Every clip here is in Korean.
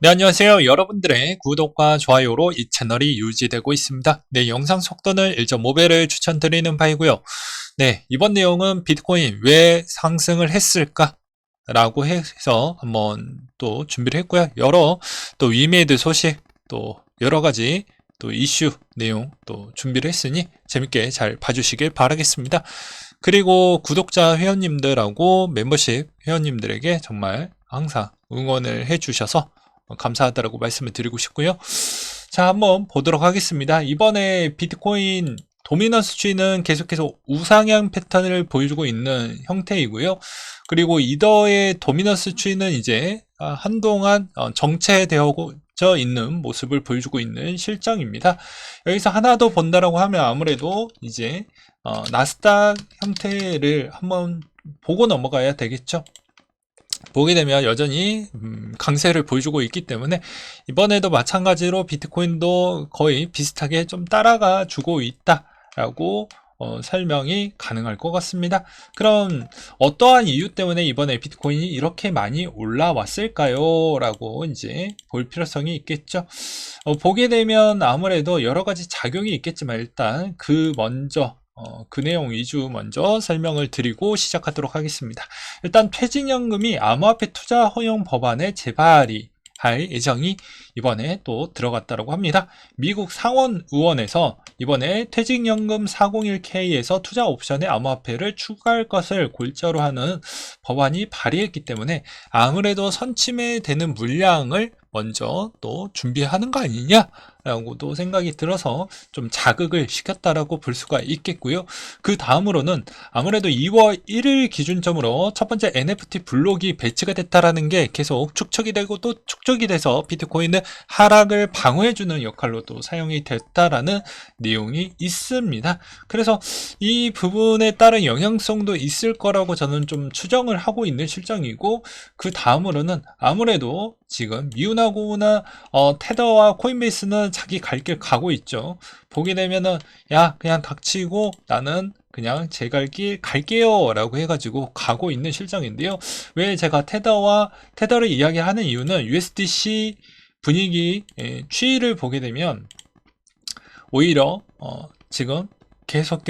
네, 안녕하세요. 여러분들의 구독과 좋아요로 이 채널이 유지되고 있습니다. 네, 영상 속도는 1.5배를 추천드리는 바이고요. 네, 이번 내용은 비트코인 왜 상승을 했을까? 라고 해서 한번 또 준비를 했고요. 여러 또 위메이드 소식, 또 여러 가지 또 이슈 내용 또 준비를 했으니 재밌게 잘 봐주시길 바라겠습니다. 그리고 구독자 회원님들하고 멤버십 회원님들에게 정말 항상 응원을 해주셔서 감사하다고 말씀을 드리고 싶고요. 자, 한번 보도록 하겠습니다. 이번에 비트코인 도미넌스 추이는 계속해서 우상향 패턴을 보여주고 있는 형태이고요. 그리고 이더의 도미넌스 추이는 이제 한동안 정체되어져 있는 모습을 보여주고 있는 실정입니다. 여기서 하나 더 본다라고 하면 아무래도 이제 나스닥 형태를 한번 보고 넘어가야 되겠죠. 보게 되면 여전히 강세를 보여주고 있기 때문에 이번에도 마찬가지로 비트코인도 거의 비슷하게 좀 따라가 주고 있다라고 설명이 가능할 것 같습니다. 그럼 어떠한 이유 때문에 이번에 비트코인이 이렇게 많이 올라왔을까요? 라고 이제 볼 필요성이 있겠죠. 보게 되면 아무래도 여러 가지 작용이 있겠지만 일단 그 내용 위주 먼저 설명을 드리고 시작하도록 하겠습니다. 일단 퇴직연금이 암호화폐 투자 허용 법안에 재발이 할 예정이 이번에 또 들어갔다고 합니다. 미국 상원 의원에서 이번에 퇴직연금 401k에서 투자 옵션에 암호화폐를 추가할 것을 골자로 하는 법안이 발의했기 때문에 아무래도 선침해되는 물량을 먼저 또 준비하는 거 아니냐? 라고도 생각이 들어서 좀 자극을 시켰다라고 볼 수가 있겠고요. 그 다음으로는 아무래도 2월 1일 기준점으로 첫 번째 NFT 블록이 배치가 됐다라는 게 계속 축적이 되고 또 축적이 돼서 비트코인의 하락을 방어해주는 역할로 또 사용이 됐다라는 내용이 있습니다. 그래서 이 부분에 따른 영향성도 있을 거라고 저는 좀 추정을 하고 있는 실정이고, 그 다음으로는 아무래도 지금 미우나고나 테더와 코인베이스는 자기 갈 길 가고 있죠. 보게 되면은 야, 그냥 닥치고 나는 그냥 제 갈 길 갈게요 라고 해가지고 가고 있는 실정인데요. 왜 제가 테더를 이야기하는 이유는 USDC 분위기 추이를 보게 되면 오히려 지금 계속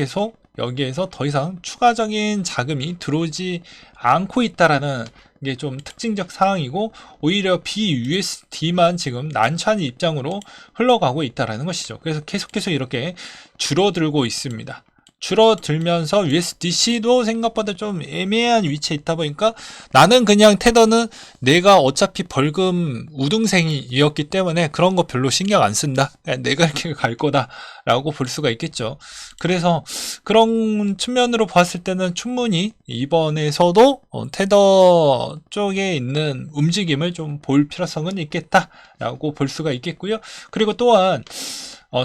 여기에서 더 이상 추가적인 자금이 들어오지 않고 있다라는 게 좀 특징적 사항이고, 오히려 BUSD만 지금 난처한 입장으로 흘러가고 있다라는 것이죠. 그래서 계속해서 이렇게 줄어들고 있습니다. 줄어들면서 USDC도 생각보다 좀 애매한 위치에 있다 보니까 나는 그냥 테더는 내가 어차피 벌금 우등생이었기 때문에 그런 거 별로 신경 안 쓴다. 그냥 내가 이렇게 갈 거다 라고 볼 수가 있겠죠. 그래서 그런 측면으로 봤을 때는 충분히 이번에서도 테더 쪽에 있는 움직임을 좀 볼 필요성은 있겠다라고 볼 수가 있겠고요. 그리고 또한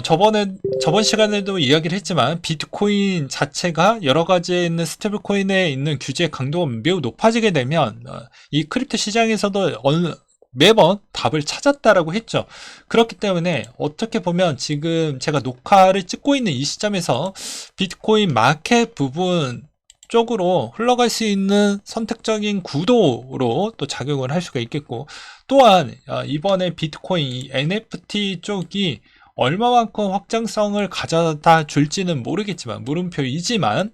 저번 시간에도 이야기를 했지만 비트코인 자체가 여러 가지에 있는 스테이블 코인에 있는 규제 강도가 매우 높아지게 되면 이 크립토 시장에서도 매번 답을 찾았다라고 했죠. 그렇기 때문에 어떻게 보면 지금 제가 녹화를 찍고 있는 이 시점에서 비트코인 마켓 부분 쪽으로 흘러갈 수 있는 선택적인 구도로 또 작용을 할 수가 있겠고, 또한 이번에 비트코인 NFT 쪽이 얼마만큼 확장성을 가져다 줄지는 모르겠지만, 물음표이지만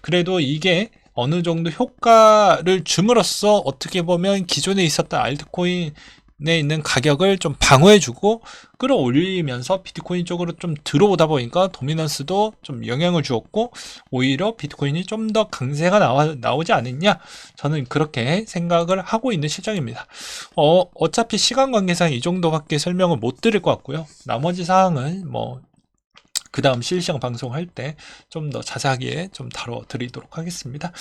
그래도 이게 어느 정도 효과를 줌으로써 어떻게 보면 기존에 있었던 알트코인에 있는 가격을 좀 방어해주고 끌어올리면서 비트코인 쪽으로 좀 들어오다 보니까 도미넌스도 좀 영향을 주었고, 오히려 비트코인이 좀 더 강세가 나오지 않았냐, 저는 그렇게 생각을 하고 있는 실정입니다. 어차피 시간 관계상 이 정도밖에 설명을 못 드릴 것 같고요. 나머지 사항은 그 다음 실시간 방송할 때 좀 더 자세하게 좀 다뤄드리도록 하겠습니다.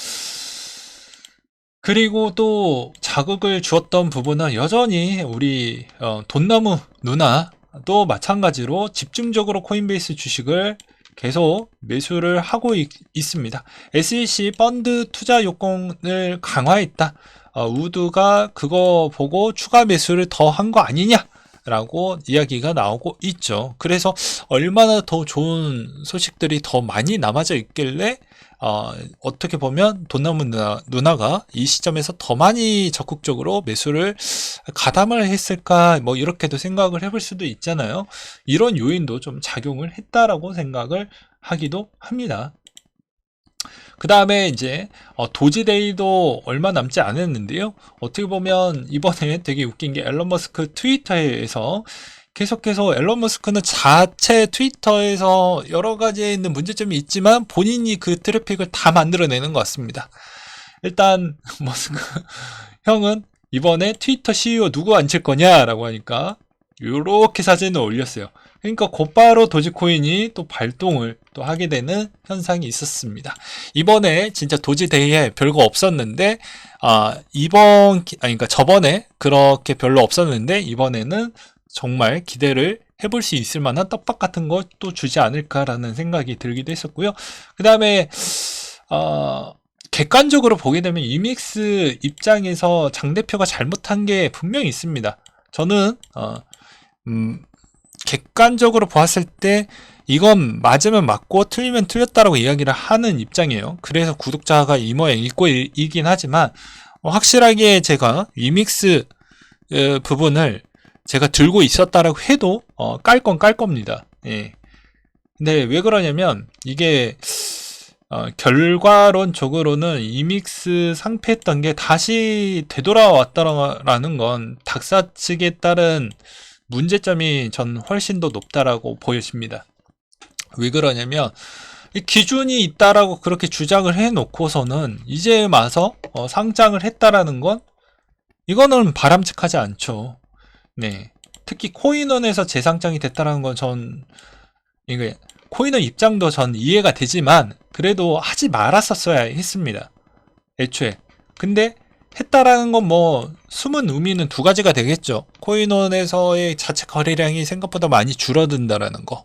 그리고 또 자극을 주었던 부분은 여전히 우리 돈나무 누나도 마찬가지로 집중적으로 코인베이스 주식을 계속 매수를 하고 있습니다. SEC 펀드 투자 요건을 강화했다. 우드가 그거 보고 추가 매수를 더 한 거 아니냐? 라고 이야기가 나오고 있죠. 그래서 얼마나 더 좋은 소식들이 더 많이 남아져 있길래 어떻게 보면 돈나무 누나가 이 시점에서 더 많이 적극적으로 매수를 가담을 했을까, 뭐 이렇게도 생각을 해볼 수도 있잖아요. 이런 요인도 좀 작용을 했다라고 생각을 하기도 합니다. 그 다음에 이제 도지데이도 얼마 남지 않았는데요. 어떻게 보면 이번에 되게 웃긴 게 앨런 머스크 트위터에서 계속해서 앨런 머스크는 자체 트위터에서 여러 가지에 있는 문제점이 있지만 본인이 그 트래픽을 다 만들어내는 것 같습니다. 일단 머스크 형은 이번에 트위터 CEO 누구 앉힐 거냐라고 하니까 요렇게 사진을 올렸어요. 그러니까 곧바로 도지코인이 또 발동을 또 하게 되는 현상이 있었습니다. 이번에 진짜 도지데이에 별거 없었는데 그러니까 저번에 그렇게 별로 없었는데 이번에는 정말 기대를 해볼 수 있을 만한 떡밥 같은 것도 주지 않을까라는 생각이 들기도 했었고요. 그 다음에 객관적으로 보게 되면 이믹스 입장에서 장 대표가 잘못한 게 분명히 있습니다. 저는 객관적으로 보았을 때 이건 맞으면 맞고 틀리면 틀렸다라고 이야기를 하는 입장이에요. 그래서 구독자가 이 모양 이긴 하지만 확실하게 제가 이믹스 부분을 제가 들고 있었다라고 해도 깔 건 깔 겁니다. 예. 근데 왜 그러냐면 이게 결과론적으로는 이믹스 상패했던 게 다시 되돌아왔다라는 건 닥사 측에 따른 문제점이 전 훨씬 더 높다라고 보여집니다. 왜 그러냐면 기준이 있다라고 그렇게 주장을 해놓고서는 이제 와서 상장을 했다라는 건 이거는 바람직하지 않죠. 네, 특히 코인원에서 재상장이 됐다는 건 이게 코인원 입장도 전 이해가 되지만 그래도 하지 말았었어야 했습니다. 애초에. 근데 했다라는 건 뭐 숨은 의미는 두 가지가 되겠죠. 코인원에서의 자체 거래량이 생각보다 많이 줄어든다라는 거.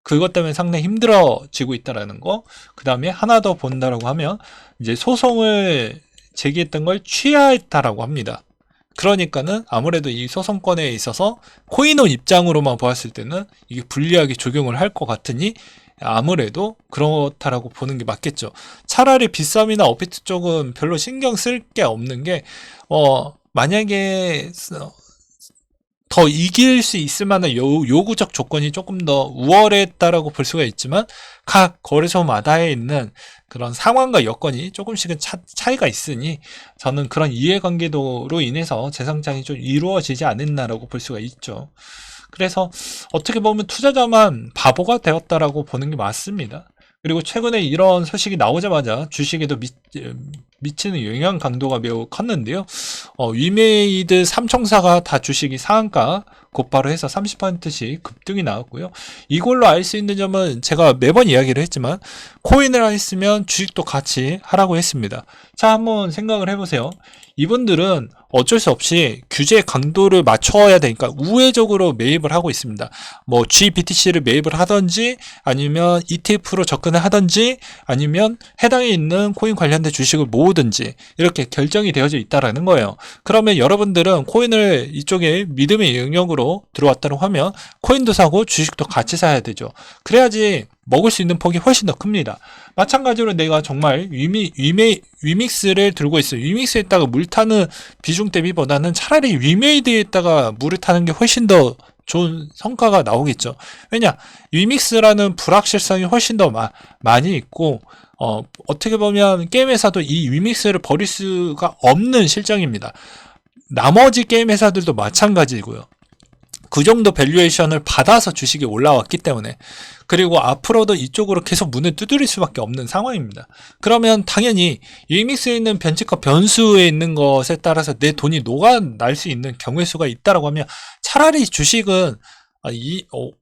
그것 때문에 상당히 힘들어지고 있다라는 거. 그 다음에 하나 더 본다라고 하면 이제 소송을 제기했던 걸 취하했다라고 합니다. 그러니까는 아무래도 이 소송권에 있어서 코인원 입장으로만 보았을 때는 이게 불리하게 적용을 할 것 같으니 아무래도 그렇다라고 보는 게 맞겠죠. 차라리 빗썸이나 업비트 쪽은 별로 신경 쓸 게 없는 게 만약에 더 이길 수 있을 만한 요구적 조건이 조금 더 우월했다라고 볼 수가 있지만 각 거래소마다에 있는 그런 상황과 여건이 조금씩은 차이가 있으니 저는 그런 이해관계도로 인해서 재상장이 좀 이루어지지 않았나라고 볼 수가 있죠. 그래서 어떻게 보면 투자자만 바보가 되었다라고 보는 게 맞습니다. 그리고 최근에 이런 소식이 나오자마자 주식에도 미치는 영향 강도가 매우 컸는데요. 위메이드 3총사가 다 주식이 상한가 곧바로 해서 30%씩 급등이 나왔고요. 이걸로 알 수 있는 점은 제가 매번 이야기를 했지만 코인을 했으면 주식도 같이 하라고 했습니다. 자, 한번 생각을 해보세요. 이분들은 어쩔 수 없이 규제 강도를 맞춰야 되니까 우회적으로 매입을 하고 있습니다. 뭐 GBTC를 매입을 하든지 아니면 ETF로 접근을 하든지 아니면 해당에 있는 코인 관련된 주식을 모으든지 이렇게 결정이 되어져 있다라는 거예요. 그러면 여러분들은 코인을 이쪽에 믿음의 영역으로 들어왔다고 하면 코인도 사고 주식도 같이 사야 되죠. 그래야지 먹을 수 있는 폭이 훨씬 더 큽니다. 마찬가지로 내가 정말 위믹스를 들고 있어요. 위믹스에다가 물 타는 비중 대비보다는 차라리 위메이드에다가 물을 타는 게 훨씬 더 좋은 성과가 나오겠죠. 왜냐, 위믹스라는 불확실성이 훨씬 더 많이 있고 어떻게 보면 게임 회사도 이 위믹스를 버릴 수가 없는 실정입니다. 나머지 게임 회사들도 마찬가지고요. 그 정도 밸류에이션을 받아서 주식이 올라왔기 때문에, 그리고 앞으로도 이쪽으로 계속 문을 두드릴 수밖에 없는 상황입니다. 그러면 당연히 유믹스에 있는 변칙과 변수에 있는 것에 따라서 내 돈이 녹아날 수 있는 경우의 수가 있다라고 하면 차라리 주식은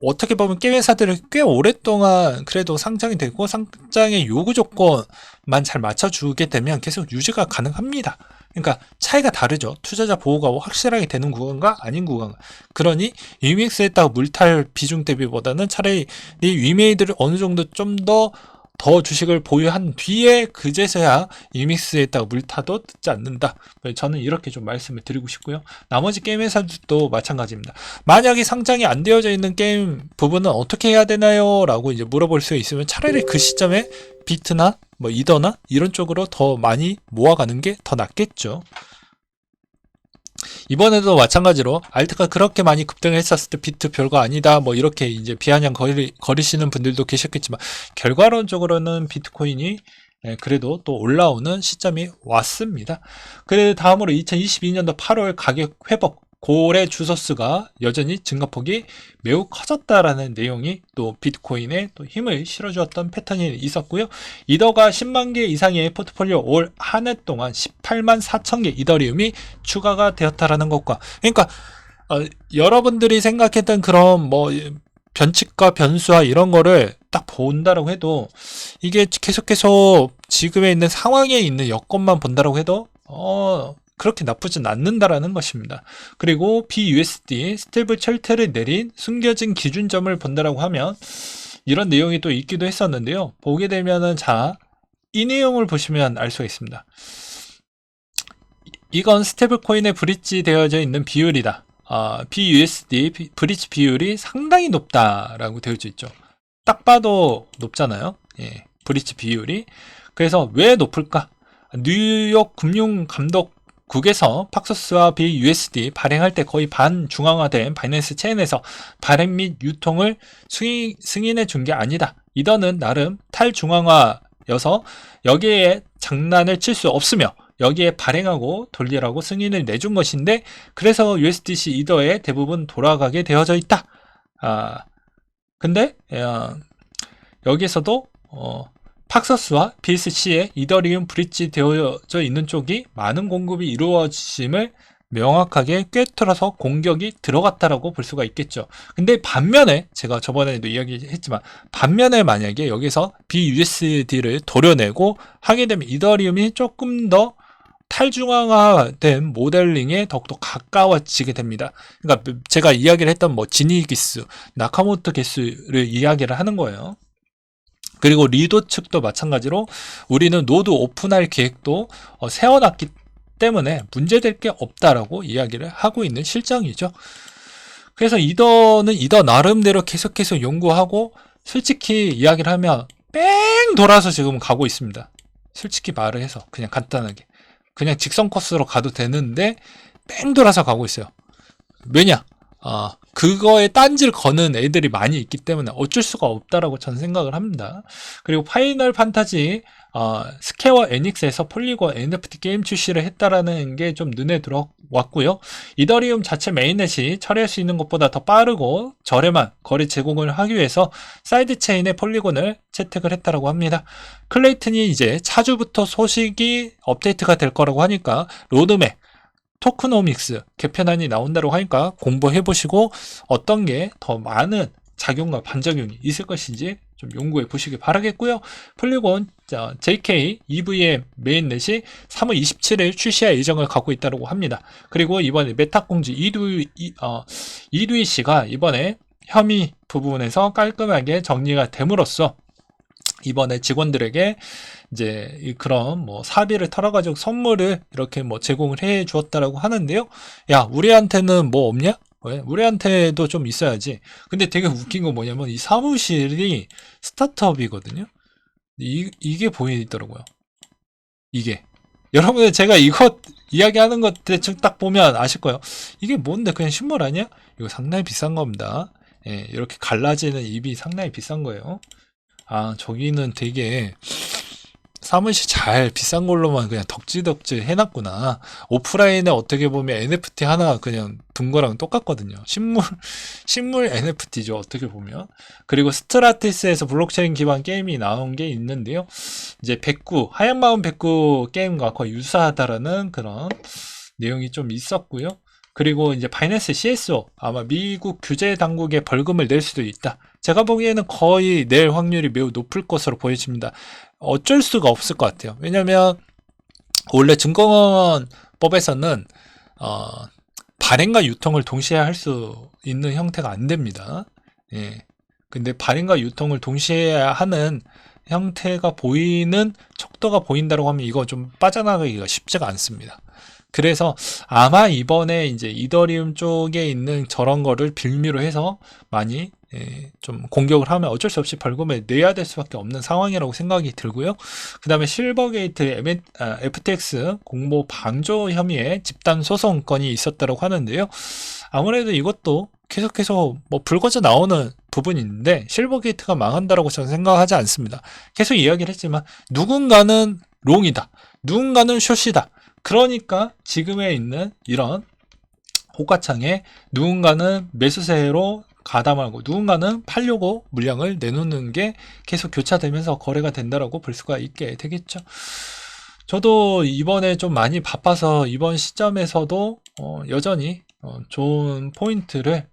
어떻게 보면 게임 회사들을 꽤 오랫동안 그래도 상장이 되고 상장의 요구 조건만 잘 맞춰주게 되면 계속 유지가 가능합니다. 그러니까 차이가 다르죠. 투자자 보호가 확실하게 되는 구간과 아닌 구간. 그러니 위믹스에다가 물탈 비중 대비보다는 차라리 이 위메이드를 어느 정도 좀 더 주식을 보유한 뒤에 그제서야 위믹스에다가 물타도 듣지 않는다. 저는 이렇게 좀 말씀을 드리고 싶고요. 나머지 게임 회사들도 마찬가지입니다. 만약에 상장이 안 되어져 있는 게임 부분은 어떻게 해야 되나요? 라고 이제 물어볼 수 있으면 차라리 그 시점에 비트나 뭐 이더나 이런 쪽으로 더 많이 모아가는 게 더 낫겠죠. 이번에도 마찬가지로 알트가 그렇게 많이 급등을 했었을 때 비트 별거 아니다 뭐 이렇게 이제 비아냥 거리시는 분들도 계셨겠지만, 결과론적으로는 비트코인이 그래도 또 올라오는 시점이 왔습니다. 그래 다음으로 2022년도 8월 가격 회복 고래 주소수가 여전히 증가폭이 매우 커졌다라는 내용이 또 비트코인에 또 힘을 실어주었던 패턴이 있었고요. 이더가 10만 개 이상의 포트폴리오 올 한 해 동안 18만 4천 개 이더리움이 추가가 되었다라는 것과, 그러니까 여러분들이 생각했던 그런 뭐 변칙과 변수와 이런 거를 딱 본다라고 해도, 이게 계속해서 지금에 있는 상황에 있는 여건만 본다라고 해도 그렇게 나쁘진 않는다라는 것입니다. 그리고 BUSD 스테이블 철퇴를 내린 숨겨진 기준점을 본다라고 하면 이런 내용이 또 있기도 했었는데요. 보게 되면은 자, 이 내용을 보시면 알 수가 있습니다. 이건 스테이블 코인에 브릿지 되어져 있는 비율이다. BUSD 브릿지 비율이 상당히 높다라고 되어져 있죠. 딱 봐도 높잖아요. 예, 브릿지 비율이. 그래서 왜 높을까? 뉴욕 금융감독국에서 팍소스와 BUSD 발행할 때 거의 반중앙화된 바이낸스 체인에서 발행 및 유통을 승인해 준 게 아니다. 이더는 나름 탈중앙화여서 여기에 장난을 칠 수 없으며 여기에 발행하고 돌리라고 승인을 내준 것인데, 그래서 USDC 이더에 대부분 돌아가게 되어져 있다. 근데 여기에서도 팍서스와 BSC에 이더리움 브릿지 되어져 있는 쪽이 많은 공급이 이루어짐을 명확하게 꿰뚫어서 공격이 들어갔다라고 볼 수가 있겠죠. 근데 반면에 제가 저번에도 이야기했지만, 반면에 만약에 여기서 BUSD를 도려내고 하게 되면 이더리움이 조금 더 탈중앙화된 모델링에 더욱더 가까워지게 됩니다. 그러니까 제가 이야기를 했던 뭐 지니 기수, 나카모토 기수를 이야기를 하는 거예요. 그리고 리도 측도 마찬가지로 우리는 노드 오픈할 계획도 세워놨기 때문에 문제될 게 없다라고 이야기를 하고 있는 실정이죠. 그래서 이더는 이더 나름대로 계속해서 연구하고, 솔직히 이야기를 하면 뺑 돌아서 지금 가고 있습니다. 솔직히 말을 해서 그냥 간단하게 그냥 직선 코스로 가도 되는데 뺑 돌아서 가고 있어요. 왜냐? 그거에 딴지를 거는 애들이 많이 있기 때문에 어쩔 수가 없다라고 저는 생각을 합니다. 그리고 파이널 판타지 스퀘어 에닉스에서 폴리곤 NFT 게임 출시를 했다라는 게 좀 눈에 들어왔고요. 이더리움 자체 메인넷이 처리할 수 있는 것보다 더 빠르고 저렴한 거래 제공을 하기 위해서 사이드 체인에 폴리곤을 채택을 했다라고 합니다. 클레이튼이 이제 차주부터 소식이 업데이트가 될 거라고 하니까 로드맵 토크노믹스 개편안이 나온다고 하니까 공부해보시고 어떤 게 더 많은 작용과 반작용이 있을 것인지 좀 연구해 보시길 바라겠고요. 폴리곤 JK EVM 메인넷이 3월 27일 출시할 예정을 갖고 있다고 합니다. 그리고 이번에 메타공주 이두이 씨가 이번에 혐의 부분에서 깔끔하게 정리가 됨으로써 이번에 직원들에게 이제 그런 뭐 사비를 털어가지고 선물을 이렇게 뭐 제공을 해 주었다라고 하는데요. 야, 우리한테는 뭐 없냐? 왜? 우리한테도 좀 있어야지. 근데 되게 웃긴 건 뭐냐면 이 사무실이 스타트업이거든요. 이게 보이더라고요. 이게. 여러분들 제가 이거 이야기하는 것 대충 딱 보면 아실 거예요. 이게 뭔데 그냥 신물 아니야? 이거 상당히 비싼 겁니다. 예, 이렇게 갈라지는 입이 상당히 비싼 거예요. 저기는 되게 사무실 잘 비싼 걸로만 그냥 덕지덕지 해놨구나. 오프라인에 어떻게 보면 NFT 하나 그냥 둔 거랑 똑같거든요. 식물 NFT죠, 어떻게 보면. 그리고 스트라티스에서 블록체인 기반 게임이 나온 게 있는데요. 이제 하얀 마음 백구 게임과 거의 유사하다라는 그런 내용이 좀 있었고요. 그리고 이제 바이낸스 CSO, 아마 미국 규제 당국에 벌금을 낼 수도 있다. 제가 보기에는 거의 낼 확률이 매우 높을 것으로 보여집니다. 어쩔 수가 없을 것 같아요. 왜냐면 원래 증권법에서는 발행과 유통을 동시에 할 수 있는 형태가 안 됩니다. 예. 근데 발행과 유통을 동시에 하는 형태가 보이는 척도가 보인다고 하면 이거 좀 빠져나가기가 쉽지가 않습니다. 그래서 아마 이번에 이제 이더리움 쪽에 있는 저런 거를 빌미로 해서 많이 좀 공격을 하면 어쩔 수 없이 벌금을 내야 될 수밖에 없는 상황이라고 생각이 들고요. 그 다음에 실버게이트 FTX 공모 방조 혐의의 집단 소송 건이 있었다고 하는데요. 아무래도 이것도 계속해서 뭐 불거져 나오는 부분이 있는데 실버게이트가 망한다라고 저는 생각하지 않습니다. 계속 이야기를 했지만 누군가는 롱이다, 누군가는 숏이다. 그러니까 지금에 있는 이런 호가창에 누군가는 매수세로 가담하고 누군가는 팔려고 물량을 내놓는 게 계속 교차되면서 거래가 된다라고 볼 수가 있게 되겠죠. 저도 이번에 좀 많이 바빠서 이번 시점에서도 여전히 좋은 포인트를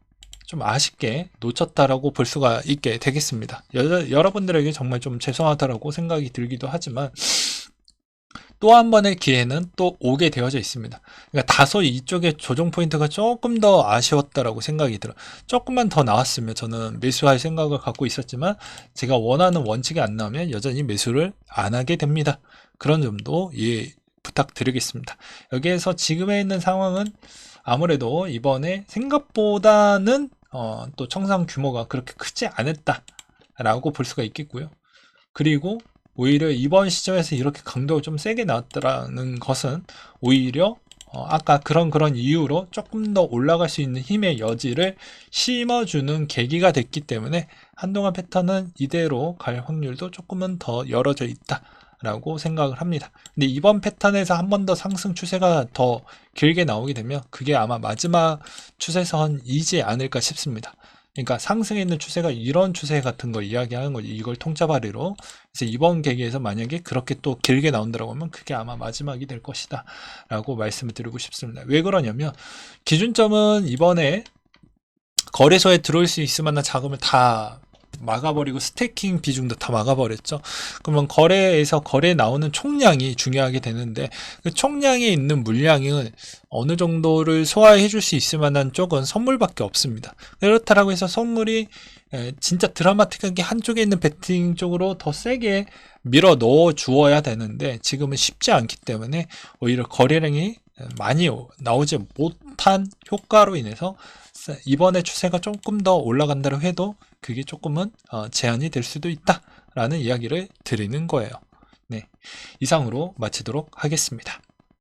좀 아쉽게 놓쳤다라고 볼 수가 있게 되겠습니다. 여러분들에게 정말 좀 죄송하다라고 생각이 들기도 하지만 또 한 번의 기회는 또 오게 되어져 있습니다. 그러니까 다소 이쪽에 조정 포인트가 조금 더 아쉬웠다라고 생각이 들어요. 조금만 더 나왔으면 저는 매수할 생각을 갖고 있었지만 제가 원하는 원칙이 안 나오면 여전히 매수를 안 하게 됩니다. 그런 점도 이해 부탁드리겠습니다. 여기에서 지금에 있는 상황은 아무래도 이번에 생각보다는 또 청산 규모가 그렇게 크지 않았다라고 볼 수가 있겠고요. 그리고 오히려 이번 시점에서 이렇게 강도가 좀 세게 나왔다라는 것은 오히려 아까 그런 이유로 조금 더 올라갈 수 있는 힘의 여지를 심어주는 계기가 됐기 때문에 한동안 패턴은 이대로 갈 확률도 조금은 더 열어져 있다 라고 생각을 합니다. 근데 이번 패턴에서 한 번 더 상승 추세가 더 길게 나오게 되면 그게 아마 마지막 추세선이지 않을까 싶습니다. 그러니까 상승에 있는 추세가 이런 추세 같은 거 이야기하는 거지, 이걸 통짜발이로. 그래서 이번 계기에서 만약에 그렇게 또 길게 나온다고 하면 그게 아마 마지막이 될 것이다 라고 말씀을 드리고 싶습니다. 왜 그러냐면 기준점은 이번에 거래소에 들어올 수 있을 만한 자금을 다 막아버리고 스테이킹 비중도 다 막아버렸죠. 그러면 거래에서 거래에 나오는 총량이 중요하게 되는데 그 총량에 있는 물량은 어느 정도를 소화해 줄 수 있을 만한 쪽은 선물밖에 없습니다. 그렇다고 해서 선물이 진짜 드라마틱하게 한쪽에 있는 베팅 쪽으로 더 세게 밀어 넣어 주어야 되는데 지금은 쉽지 않기 때문에 오히려 거래량이 많이 나오지 못한 효과로 인해서 이번에 추세가 조금 더 올라간다고 해도 그게 조금은 제한이 될 수도 있다 라는 이야기를 드리는 거예요. 네, 이상으로 마치도록 하겠습니다.